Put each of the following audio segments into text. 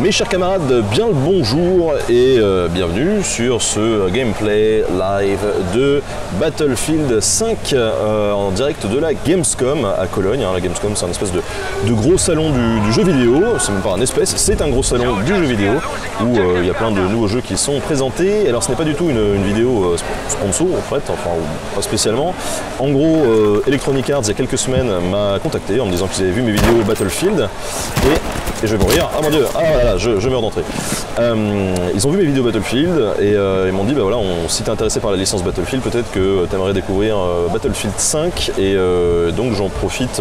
Mes chers camarades, bien le bonjour et bienvenue sur ce gameplay live de Battlefield 5 en direct de la Gamescom à Cologne. La Gamescom, c'est un espèce de gros salon du jeu vidéo, c'est même pas un espèce, c'est un gros salon du jeu vidéo où il y a plein de nouveaux jeux qui sont présentés. Alors ce n'est pas du tout une vidéo sponsor en fait, enfin pas spécialement. En gros, Electronic Arts il y a quelques semaines m'a contacté en me disant qu'ils avaient vu mes vidéos Battlefield et je vais mourir. Ah mon dieu, ah voilà, je meurs d'entrée. Ils ont vu mes vidéos Battlefield et ils m'ont dit bah voilà, si t'es intéressé par la licence Battlefield, peut-être que t'aimerais découvrir Battlefield 5 et donc j'en profite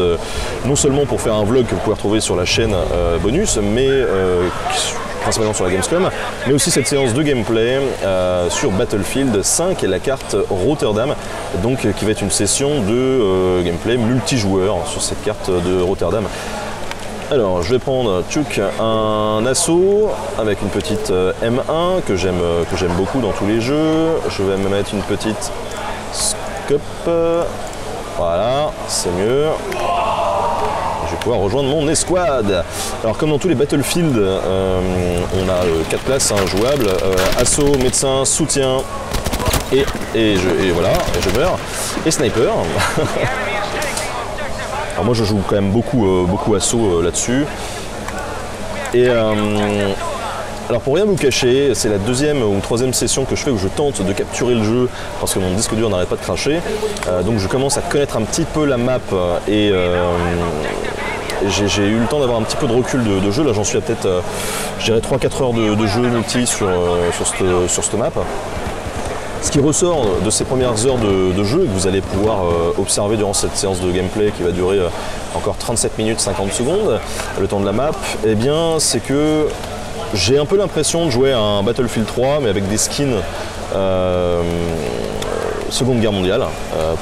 non seulement pour faire un vlog que vous pouvez retrouver sur la chaîne bonus, mais principalement sur la Gamescom, mais aussi cette séance de gameplay sur Battlefield 5 et la carte Rotterdam, donc qui va être une session de gameplay multijoueur sur cette carte de Rotterdam. Alors je vais prendre un assaut avec une petite M1 que j'aime beaucoup dans tous les jeux. Je vais me mettre une petite scope, voilà, c'est mieux. Je vais pouvoir rejoindre mon escouade. Alors comme dans tous les Battlefield, on a 4 classes jouables, assaut, médecin, soutien et voilà, et je meurs, et sniper. Alors moi je joue quand même beaucoup assaut là-dessus. Et alors pour rien vous cacher, c'est la deuxième ou troisième session que je fais où je tente de capturer le jeu parce que mon disque dur n'arrête pas de cracher. Donc je commence à connaître un petit peu la map et j'ai eu le temps d'avoir un petit peu de recul de jeu. Là j'en suis à peut-être, je dirais 3-4 heures de jeu multi sur cette map. Ce qui ressort de ces premières heures de jeu, que vous allez pouvoir observer durant cette séance de gameplay qui va durer encore 37 minutes 50 secondes, le temps de la map, eh bien c'est que j'ai un peu l'impression de jouer à un Battlefield 3 mais avec des skins Seconde Guerre mondiale,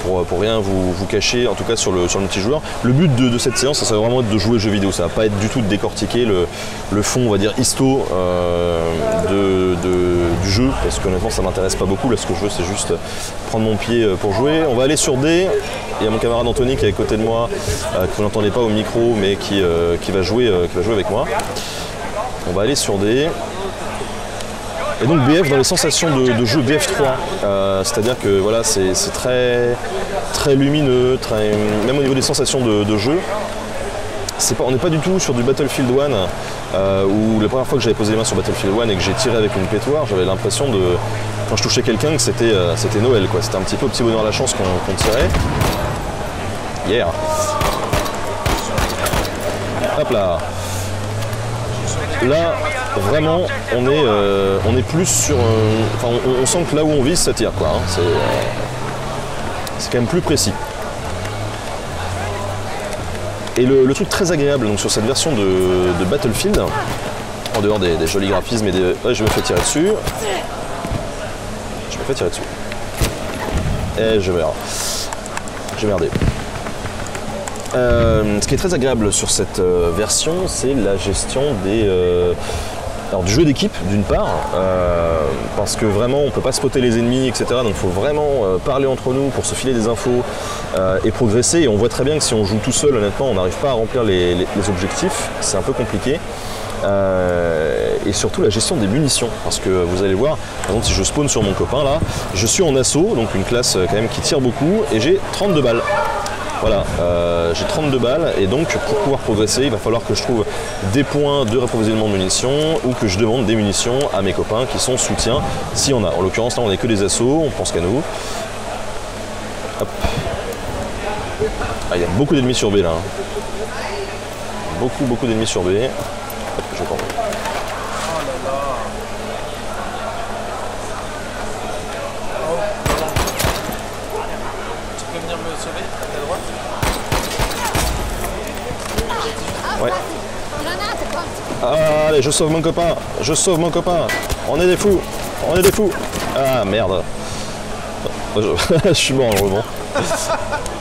pour rien vous cacher, en tout cas sur le multijoueur. Le but de cette séance, ça va vraiment être de jouer jeux vidéo, ça va pas être du tout de décortiquer le fond, on va dire, histo du jeu, parce qu'honnêtement ça m'intéresse pas beaucoup. Là ce que je veux c'est juste prendre mon pied pour jouer. On va aller sur D, il y a mon camarade Anthony qui est à côté de moi, que vous n'entendez pas au micro, mais qui va jouer avec moi. On va aller sur D. Et donc BF dans les sensations de jeu BF3, c'est-à-dire que voilà, c'est très lumineux, même au niveau des sensations de jeu. On n'est pas du tout sur du Battlefield 1 où la première fois que j'avais posé les mains sur Battlefield 1 et que j'ai tiré avec une pétoire, j'avais l'impression quand je touchais quelqu'un que c'était Noël, quoi. C'était un petit peu au petit bonheur à la chance qu'on tirait. Yeah. Hop là. Là, vraiment, on est plus sur... Enfin, on sent que là où on vise, ça tire, quoi. Hein. C'est quand même plus précis. Et le truc très agréable donc, sur cette version de Battlefield, en dehors des jolis graphismes et des... Ouais, je me fais tirer dessus. Je me fais tirer dessus. Et je meurs. J'ai merdé. Ce qui est très agréable sur cette version, c'est la gestion du jeu d'équipe d'une part, parce que vraiment on ne peut pas spotter les ennemis, etc. Donc il faut vraiment parler entre nous pour se filer des infos et progresser. Et on voit très bien que si on joue tout seul, honnêtement, on n'arrive pas à remplir les objectifs, c'est un peu compliqué. Et surtout la gestion des munitions, parce que vous allez voir, par exemple si je spawn sur mon copain là, je suis en assaut, donc une classe quand même qui tire beaucoup, et j'ai 32 balles. Voilà, j'ai 32 balles et donc pour pouvoir progresser, il va falloir que je trouve des points de réapprovisionnement de munitions ou que je demande des munitions à mes copains qui sont soutiens, si on a. En l'occurrence là on n'est que des assauts, on pense qu'à nous. Hop. Ah, il y a beaucoup d'ennemis sur B là. Hein. Beaucoup d'ennemis sur B. Hop, je prends. Ouais. Ah, allez, je sauve mon copain, on est des fous, Ah merde, je suis mort en rebond.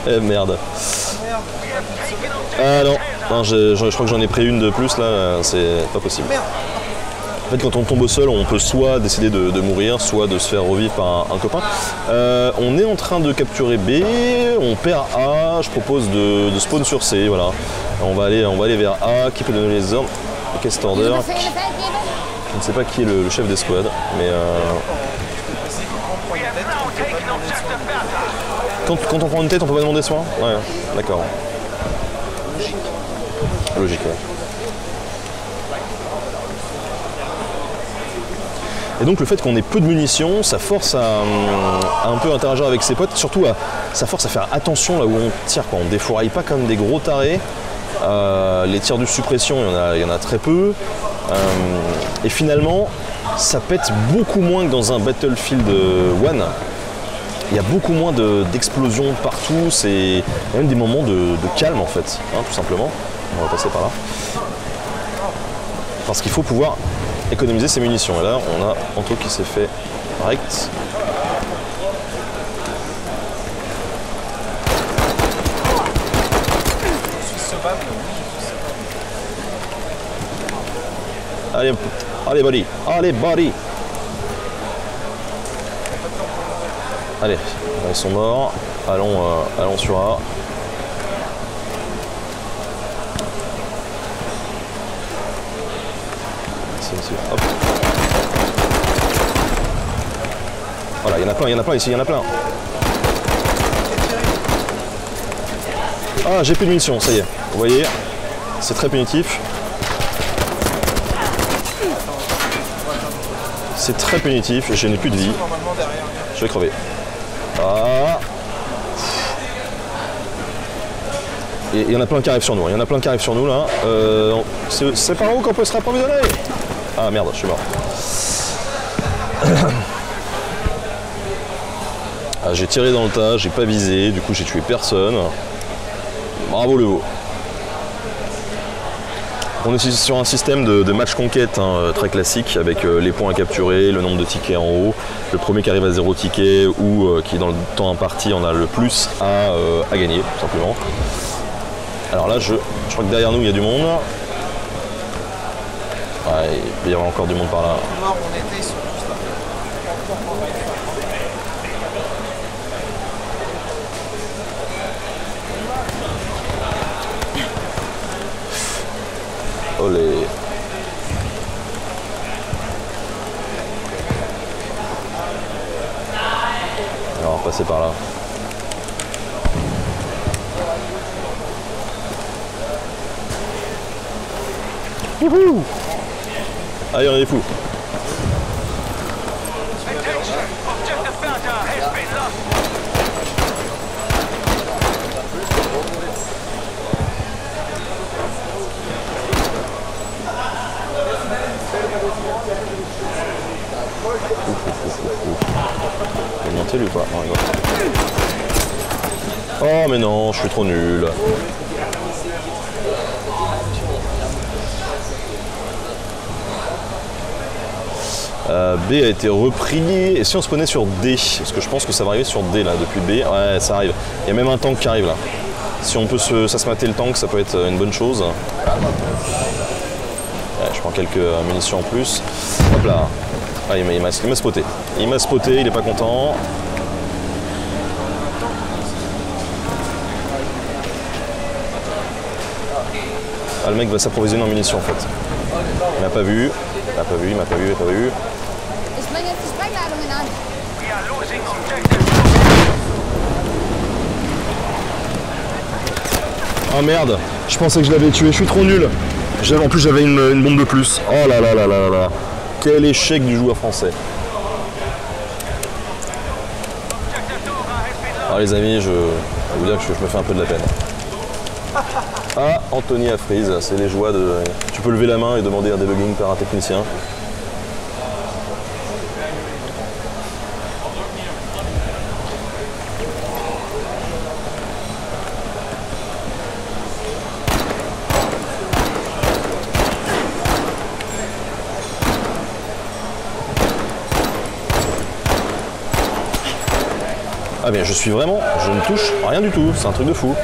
Eh merde. Ah non, je crois que j'en ai pris une de plus là, c'est pas possible. En fait, quand on tombe au sol, on peut soit décider de mourir, soit de se faire revivre par un copain. On est en train de capturer B, on perd A, je propose de spawn sur C, voilà. On va aller vers A, qui peut donner les ordres. Request Order. Je ne sais pas qui est le chef d'escouade, mais quand on prend une tête, on peut pas demander soin? Ouais, d'accord. Logique, ouais. Et donc le fait qu'on ait peu de munitions, ça force à un peu interagir avec ses potes, surtout ça force à faire attention là où on tire, quoi. On défouraille pas comme des gros tarés. Les tirs de suppression, il y en a très peu. Et finalement, ça pète beaucoup moins que dans un Battlefield 1. Il y a beaucoup moins d'explosions partout, il y a même des moments de calme en fait, hein, tout simplement. On va passer par là. Parce qu'il faut pouvoir économiser ses munitions. Et là, on a Anto qui s'est fait rect. Allez buddy, allez buddy. Allez, ils sont morts. Allons sur A. Hop. Voilà, il y en a plein ici, il y en a plein. Ah, j'ai plus de munitions, ça y est. Vous voyez, c'est très punitif. C'est très punitif, je n'ai plus de vie. Je vais crever. Ah. Et il y en a plein qui arrivent sur nous, là. C'est par où qu'on peut se rapprovisionner? Ah merde, je suis mort. Ah, j'ai tiré dans le tas, j'ai pas visé, du coup j'ai tué personne. Bravo le haut. On est sur un système de match conquête, hein, très classique, avec les points à capturer, le nombre de tickets en haut, le premier qui arrive à 0 ticket ou qui dans le temps imparti en a le plus à gagner, tout simplement. Alors là, je crois que derrière nous il y a du monde. Ouais, il peut y avoir encore du monde par là. Olé. Alors, on va passer par là. Wouhou! Allez, on est fous. Il est monté lui ou pas? Oh mais non, je suis trop nul. B a été repris, et si on se prenait sur D, parce que je pense que ça va arriver sur D là, depuis B, ouais ça arrive, il y a même un tank qui arrive là. Si on peut ça se mater le tank, ça peut être une bonne chose. Ouais, je prends quelques munitions en plus. Hop là, ah, il m'a spoté, il est pas content. Ah, le mec va s'approvisionner en munitions en fait. Il m'a pas vu, il m'a pas vu. Ah merde, je pensais que je l'avais tué, je suis trop nul. En plus j'avais une bombe de plus. Oh là là là là là. Quel échec du joueur français. Alors les amis, je vais vous dire que je me fais un peu de la peine. Ah, Anthony à freeze, c'est les joies de... Tu peux lever la main et demander un debugging par un technicien. Ah bien, je ne touche rien du tout, c'est un truc de fou.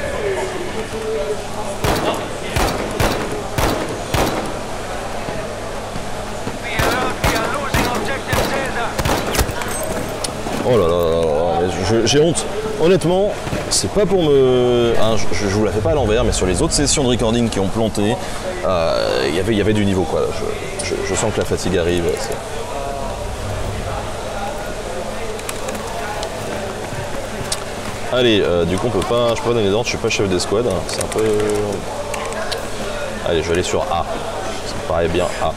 Oh là là là là, j'ai honte. Honnêtement, c'est pas pour me... Hein, je vous la fais pas à l'envers, mais sur les autres sessions de recording qui ont planté, il y avait du niveau, quoi. Je sens que la fatigue arrive. Allez, du coup je peux pas donner d'ordre, je suis pas chef d'escouade, c'est un peu... Allez, je vais aller sur A, ça me paraît bien A.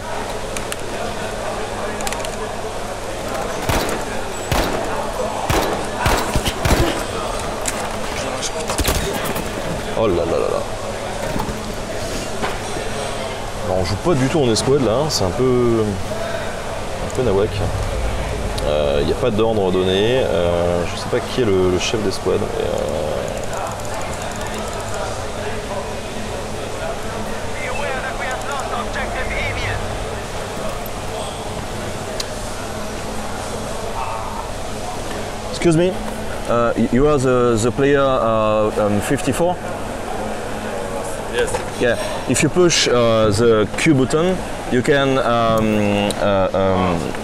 Oh là là là là. Bon, on joue pas du tout en escouade là, hein. C'est un peu nawak. Il n'y a pas d'ordre donné. Je sais pas qui est le chef d'escouade. Excuse me, you are the player 54? Yes. Yeah. If you push the Q button, you can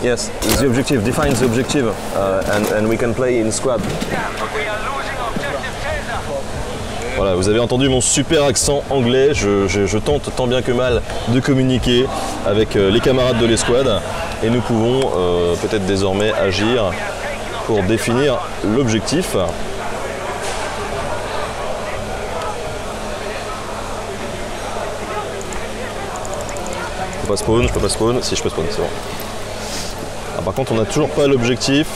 yes, the objective, define the objective, and we can play in squad. Voilà, vous avez entendu mon super accent anglais, je tente tant bien que mal de communiquer avec les camarades de l'escouade et nous pouvons peut-être désormais agir pour définir l'objectif. Je peux pas spawn, si je peux spawn, c'est bon. Ah, par contre on n'a toujours pas l'objectif.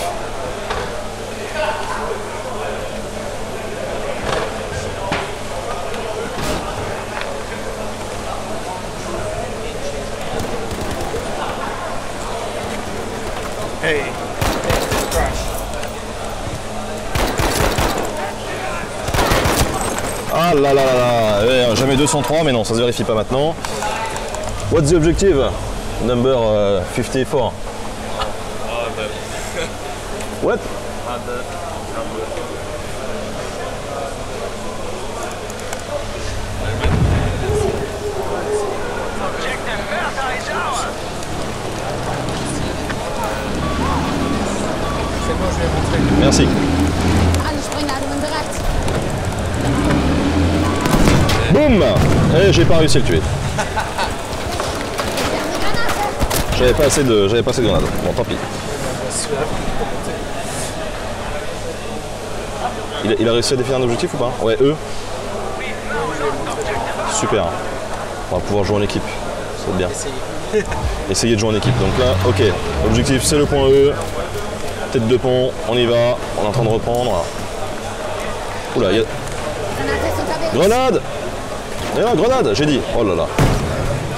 Hey. Ah là là là là, jamais 203, mais non, ça se vérifie pas maintenant. What's the objective? Number 54. What? Merci. Alle Sprengladungen bereit. Boum! Et j'ai pas réussi à le tuer. J'avais pas assez de grenades. Bon, tant pis. Il a réussi à définir un objectif ou pas? Ouais, E. Super. On va pouvoir jouer en équipe. C'est bien. Essayer de jouer en équipe. Donc là, ok. Objectif, c'est le point E. Tête de pont, on y va. On est en train de reprendre. Oula, il y a... Grenade! Grenade, j'ai dit. Oh là là.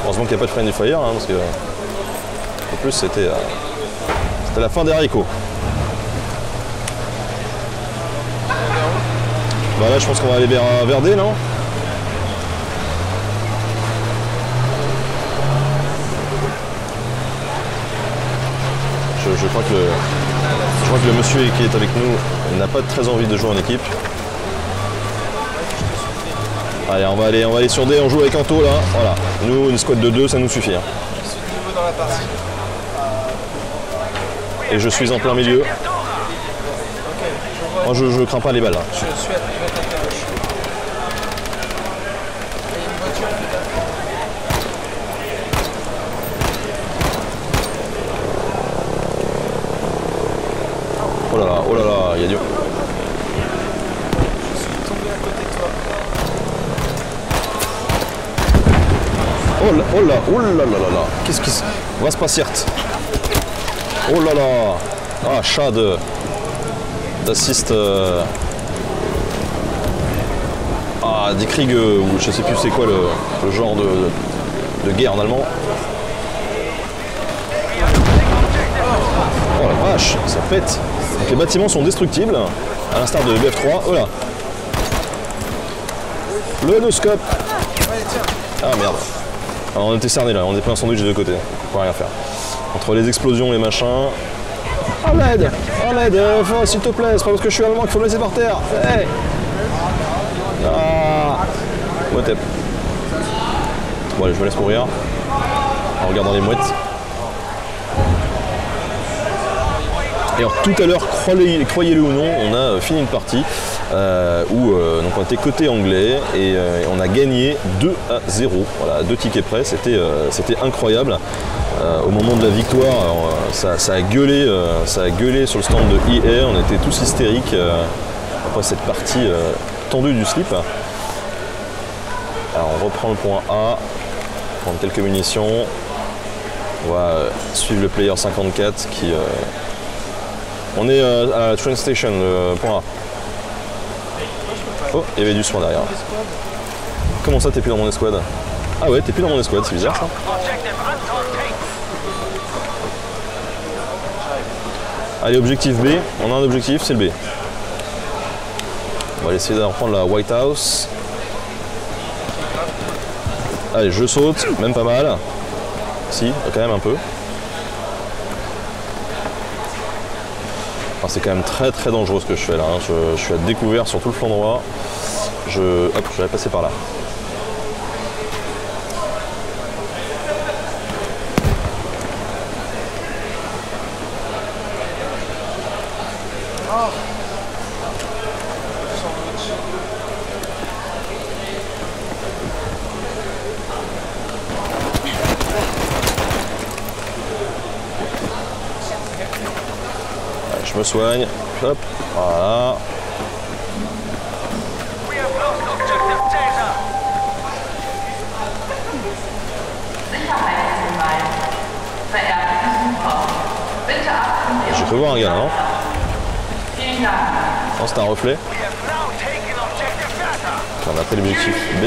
Heureusement qu'il n'y a pas de friendly fire, hein, parce que... En plus, c'était la fin des haricots. Bah là, je pense qu'on va aller vers D, non? Je crois que le monsieur qui est avec nous n'a pas très envie de jouer en équipe. Allez, on va aller sur D, on joue avec Anto là. Voilà. Nous, une squad de 2, ça nous suffit. Hein. Je suis nouveau dans la partie. Et je suis en plein milieu. Moi, je crains pas les balles. Là. Je suis à ta gauche. Il y a une voiture peut-être. Oh là là, il y a du... Je suis tombé à côté de toi. Oh là là. Qu'est-ce qui se... Was passiert? Oh là là. Ah, chat d'assist... Ah, die Krieg, ou je sais plus c'est quoi le genre de guerre en allemand. Oh la vache, ça pète. Donc les bâtiments sont destructibles, à l'instar de BF3. Oh là. Le no-scope. Ah merde. Alors, on était cerné là, on est pris un sandwich des deux côtés. On peut rien faire. Entre les explosions, les machins. Oh l'aide, s'il te plaît, c'est pas parce que je suis allemand qu'il faut me laisser par terre. Hey. Ah. What up. Bon allez, je me laisse mourir. En regardant les mouettes. Et alors tout à l'heure, croyez-le ou non, on a fini une partie où donc on était côté anglais et on a gagné 2-0. Voilà, 2 tickets près, c'était incroyable. Au moment de la victoire, ça a gueulé sur le stand de EA, on était tous hystériques après cette partie tendue du slip. Alors on reprend le point A, prendre quelques munitions. On va suivre le player 54 qui... On est à la train station, le point A. Oh, il y avait du soin derrière. Comment ça, t'es plus dans mon escouade? Ah ouais, t'es plus dans mon escouade, c'est bizarre ça. Allez, objectif B. On a un objectif, c'est le B. On va essayer de reprendre la White House. Allez, je saute, même pas mal. Si, quand même un peu. Enfin, c'est quand même très très dangereux ce que je fais là. Hein. Je suis à découvert sur tout le flanc droit. Hop, je vais passer par là. Je me soigne, hop, voilà. J'ai cru voir un gars, non? Non, c'était un reflet. On a pris l'objectif B.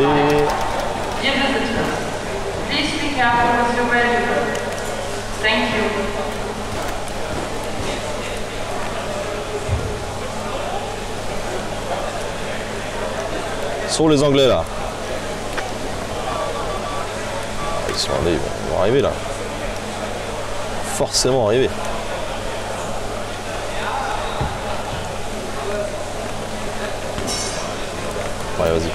Sur les Anglais là. Ils sont allés, ils vont arriver là. Forcément arriver. Allez, vas-y.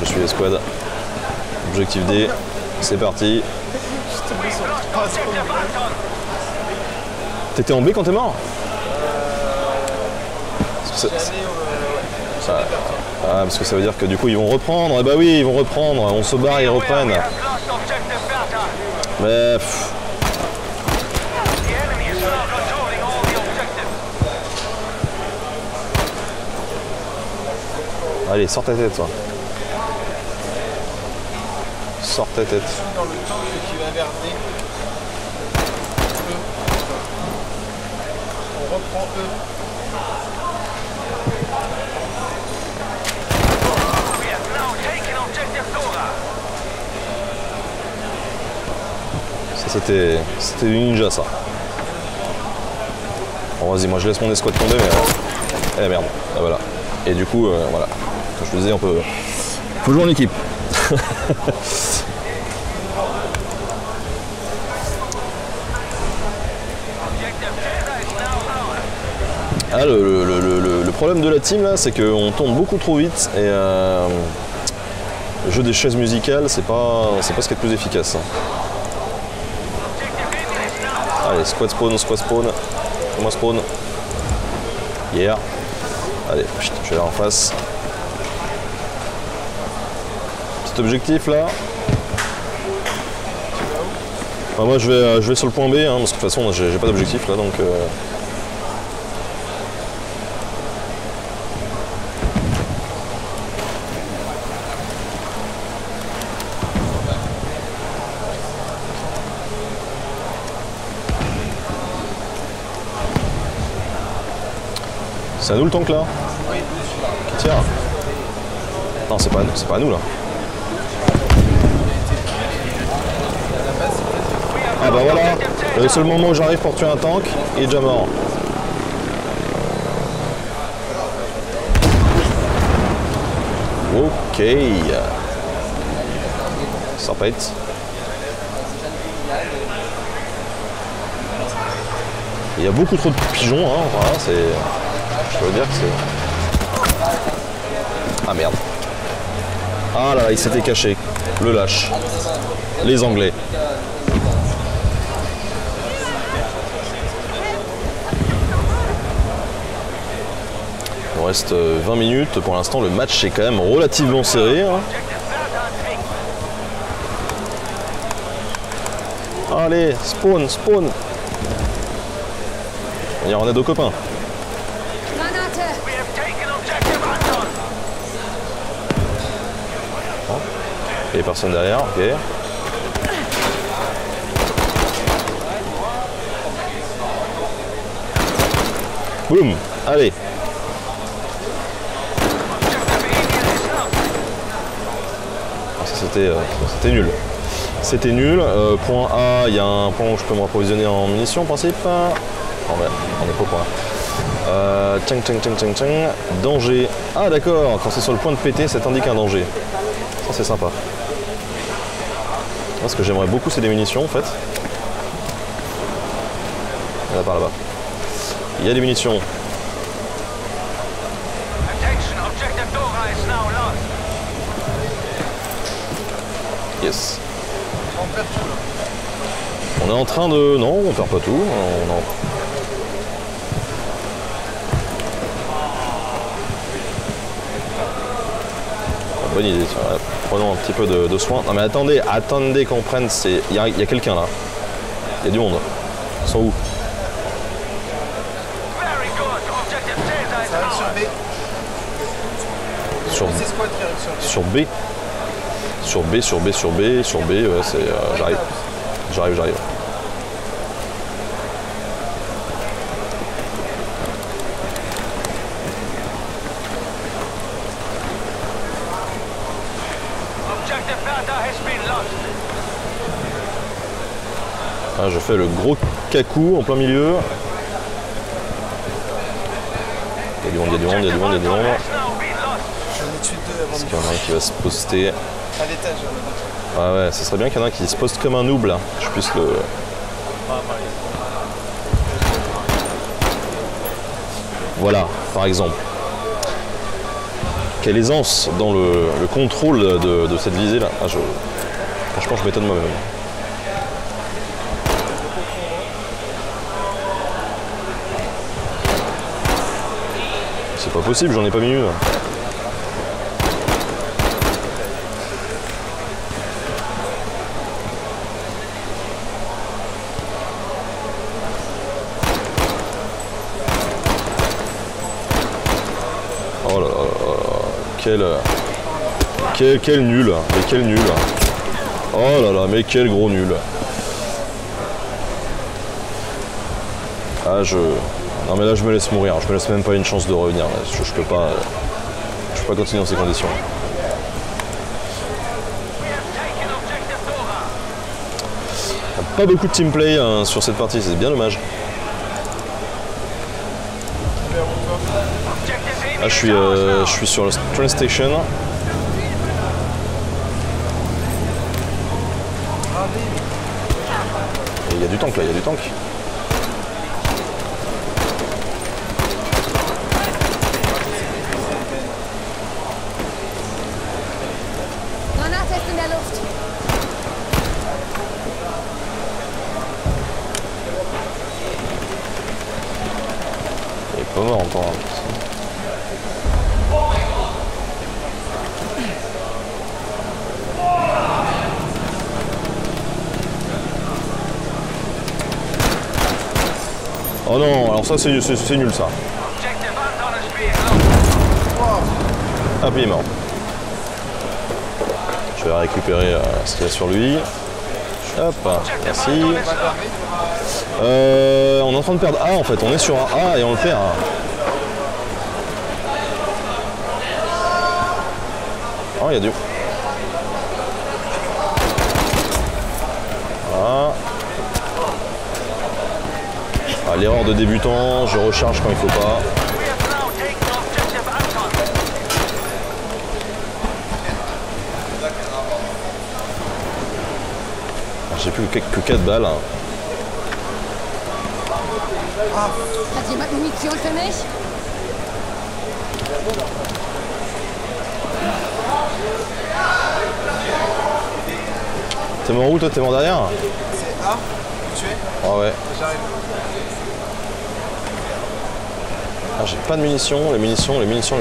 Je suis l'escouade. Objectif D. C'est parti. T'étais en B quand t'es mort? Ah, parce que ça veut dire que du coup ils vont reprendre. Eh bah oui, ils vont reprendre. On se barre, ils reprennent. Mais... Allez, sors ta tête, toi. Sors ta tête. Dans le tank qui va vers D. On reprend E. Ça c'était du ninja ça. Bon vas-y, moi je laisse mon escouade tomber mais... Eh merde, ah, voilà. Et du coup, voilà. Comme je te disais, on peut... Faut jouer en équipe. Ah, le problème de la team là, c'est qu'on tourne beaucoup trop vite et le jeu des chaises musicales, c'est pas ce qui est le plus efficace. Allez, squad spawn. Fais-moi spawn. Yeah. Allez, je vais là en face. Petit objectif là. Enfin, moi je vais sur le point B, hein, parce que de toute façon j'ai pas d'objectif là donc. C'est à nous le tank là? Oui. Qui tire? Non, c'est pas à nous là. Ah bah voilà, le seul moment où j'arrive pour tuer un tank, il est déjà mort. Ok. Ça pète. Il y a beaucoup trop de pigeons, hein, voilà, c'est... Je veux dire que c'est... Ah merde. Ah là là, il s'était caché. Le lâche. Les Anglais. reste 20 minutes. Pour l'instant, le match est quand même relativement serré. Hein. Allez, spawn, spawn. On a deux copains. Granate! Il y a personne derrière, ok. Boum, allez. Ah, ça c'était nul. C'était nul. Point A, il y a un point où je peux me rapprovisionner en munitions en principe. Non, mais on n'est pas au point. Tchang, tchang, tchang, tchang, tchang. Danger. Ah d'accord, quand c'est sur le point de péter, ça t'indique un danger. Ça c'est sympa. Moi, ce que j'aimerais beaucoup, c'est des munitions en fait. Là par là-bas. Il y a des munitions. Yes. On perd tout là. On est en train de... Non, on perd pas tout. Bonne idée, tiens, prenons un petit peu de soin. Non mais attendez qu'on prenne ces... Il y a quelqu'un là. Il y a du monde. Ils sont où? Ça arrive sur B. C'est squad qui arrive sur B. Sur B. Sur B, ouais, c'est... J'arrive. Ah, je fais le gros cacou en plein milieu. Il y a du monde. J'en ai tué deux avant Est-ce de qu'il y en a un qui va se poster? à l'étage. Ah ouais, ça serait bien qu'il y en ait un qui se poste comme un noob là. Je puisse le... Voilà, par exemple. Quelle aisance dans le contrôle de cette visée là. Ah, franchement, je m'étonne moi-même. C'est pas possible, j'en ai pas mis une. Oh là là là, quel nul, mais quel nul. Oh là là, mais quel gros nul. Ah non mais là je me laisse mourir, je me laisse même pas une chance de revenir. Je peux pas continuer dans ces conditions. Pas beaucoup de teamplay hein, sur cette partie, c'est bien dommage. Là je suis sur la train station. Il y a du tank là, il y a du tank. Granate ist in der Luft. Il est pas mort encore. Oh non, alors ça c'est nul ça. Ah puis il est mort. Je vais récupérer ce qu'il y a sur lui. Hop, merci. On est en train de perdre A en fait, on est sur un A et on le perd. Oh, il y a du... Voilà. Ah, l'erreur de débutant, je recharge quand il faut pas. J'ai plus que 4 balles. Hat jemand Munition für mich? T'es mort où toi? T'es mort derrière? C'est A, tué. Ah ouais. J'arrive. Ah, j'ai pas de munitions, elles sont où les munitions?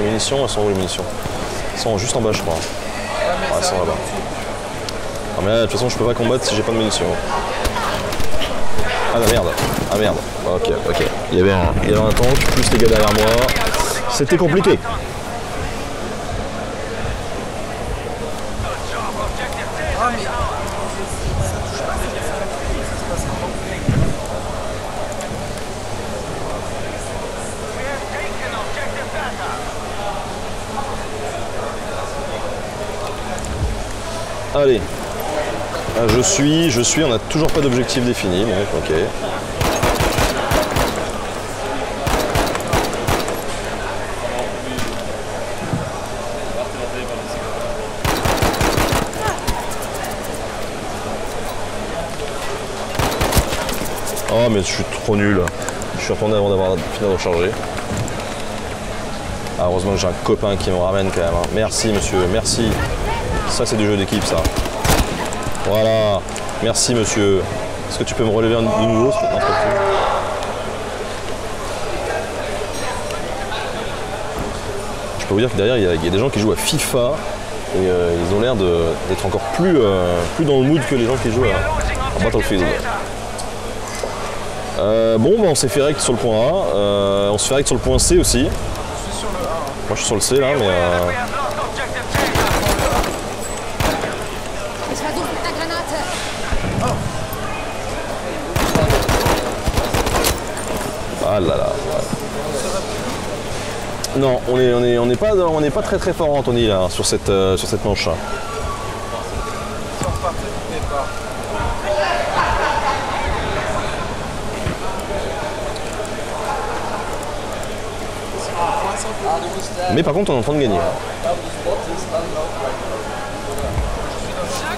Elles sont juste en bas je crois. Ah, elles sont là-bas. Ah mais là, de toute façon je peux pas combattre si j'ai pas de munitions. Ah la merde, ah merde. Ok. Il y avait un tank, plus les gars derrière moi. C'était compliqué. Ah mais... Allez, je suis, on n'a toujours pas d'objectif défini, donc ok. Oh mais je suis trop nul, je suis retourné avant d'avoir fini de recharger. Ah, heureusement que j'ai un copain qui me ramène quand même, hein. Merci monsieur, merci. Ça c'est du jeu d'équipe ça. Voilà, merci monsieur. Est-ce que tu peux me relever de nouveau? Je peux vous dire que derrière il y a des gens qui jouent à FIFA et ils ont l'air d'être encore plus dans le mood que les gens qui jouent à Battlefield. Bon, bah, on s'est fait rect sur le point A, on se fait rect sur le point C aussi. Je suis sur le A. Moi je suis sur le C là, mais Ich versuche mit der Granate. ah là là. Non, on n'est pas très fort Anthony là sur cette manche. Si on repartait du départ. Mais par contre on est en train de gagner. Là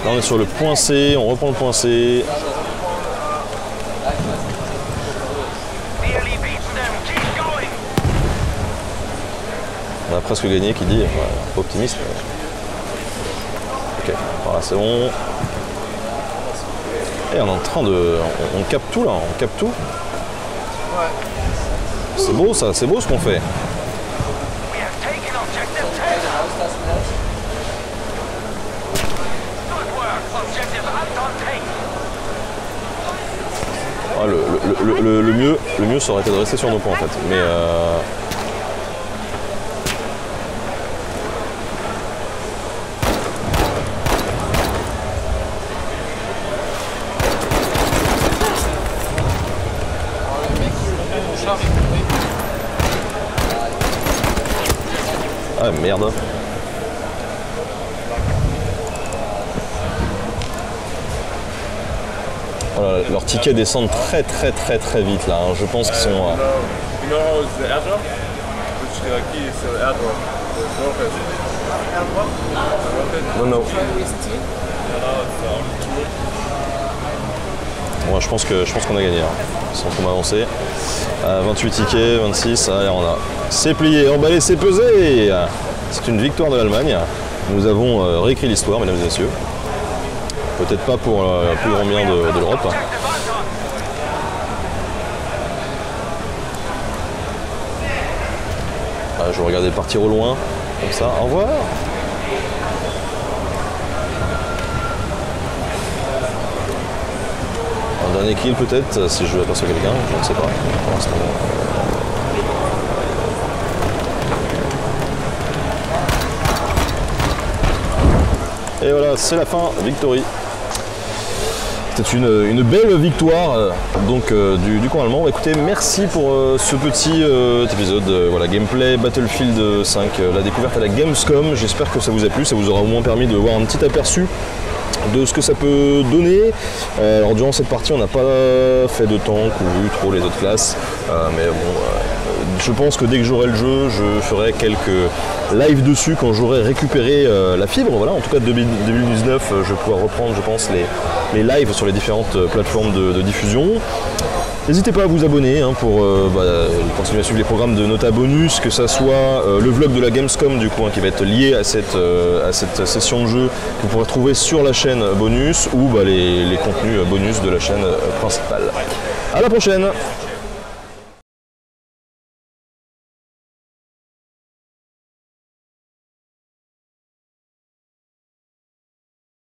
on est sur le point C, on reprend le point C. On a presque gagné qui dit, optimiste. Ok, voilà c'est bon. Et on est en train de... On capte tout là, on capte tout. Ouais. C'est beau ça, c'est beau ce qu'on fait. Ah, le mieux ça aurait été de rester sur nos points en fait. Mais ah merde. Voilà, leurs tickets descendent très vite là, hein. Je pense qu'ils sont... You know how it's the airdrop? Which key is the airdrop? The rocket. Non. Yeah, no, it's only two. Ouais, je pense qu'on a gagné, hein. Sans trop m'avancer. 28 tickets, 26, allez on a. C'est plié, emballé, c'est pesé. C'est une victoire de l'Allemagne. Nous avons réécrit l'histoire, mesdames et messieurs. Peut-être pas pour le plus grand bien de l'Europe. Je vais regarder partir au loin, comme ça. Au revoir. Un dernier kill peut-être, si je aperçois quelqu'un, je ne sais pas. Pour l'instant. Et voilà, c'est la fin, victory. C'est une belle victoire donc du camp allemand. Écoutez, merci pour ce petit épisode, voilà, gameplay Battlefield 5, la découverte à la Gamescom. J'espère que ça vous a plu, ça vous aura au moins permis de voir un petit aperçu de ce que ça peut donner. Alors durant cette partie on n'a pas fait de tank ou vu trop les autres classes, mais bon, je pense que dès que j'aurai le jeu, je ferai quelques lives dessus quand j'aurai récupéré la fibre. Voilà, en tout cas 2019, je vais pouvoir reprendre, je pense, les lives sur les différentes plateformes de diffusion. N'hésitez pas à vous abonner hein, pour continuer à suivre les programmes de Nota Bonus, que ça soit le vlog de la Gamescom du coup, hein, qui va être lié à cette session de jeu que vous pourrez trouver sur la chaîne Bonus, ou les contenus bonus de la chaîne principale. À la prochaine!